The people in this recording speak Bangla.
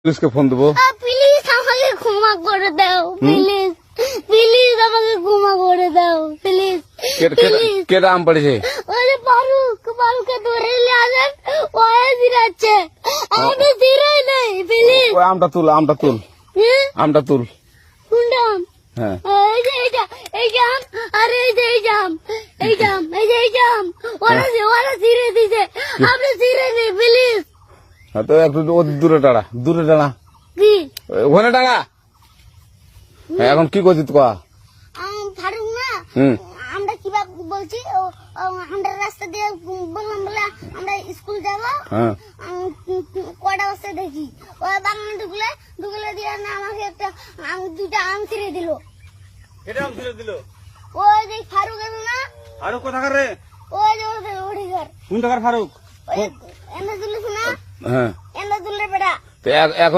পুলিশকে ফোন দেবো। প্লিজ আমাকে ক্ষমা করে দাও, প্লিজ প্লিজ আমাকে ক্ষমা করে দাও, প্লিজ প্লিজ। কেটা আম পড়েছে? ওরে ফারুককে ধরে নিয়ে আসেন, ও জিরাচ্ছে, আমাদের জিরাই নেই, প্লিজ। ওই আমটা তুল, আমটা তুল, আমটা তুল। কোনটা আম? হ্যাঁ এই যে এইটা, এই যে আম, আর এই যে এই যে আম, এই যে আম, এই যে এই যে আম, ওরা জিরে দিছে, আপনি জিরে নেই, প্লিজ। হ্যাঁ, তো একটু দূরে টাড়া, দূরে টাড়া, কি ওখানে টাড়া। হ্যাঁ, এখন কি করছিস কয়া? ফারুক না, হুম আমরা কিভাবে বলছি, আমরা রাস্তা দিয়ে বললাম বলে আমরা স্কুল যাবো, হ্যাঁ কটা বস্তা দেখি ওই বাগানে ঢুকলে দিয়ে না আমাকে একটা দুটা আম ছিঁড়ে দিল। এটা আম ছিঁড়ে দিল? ওই যে ফারুক আছে না, ফারুক কোথাকার রে? ওই যে ওঠে ঘর, কোন টাকার ফারুক? এনে তুলিস না, হ্যাঁ, এনে তুললে বেটা। তো এখন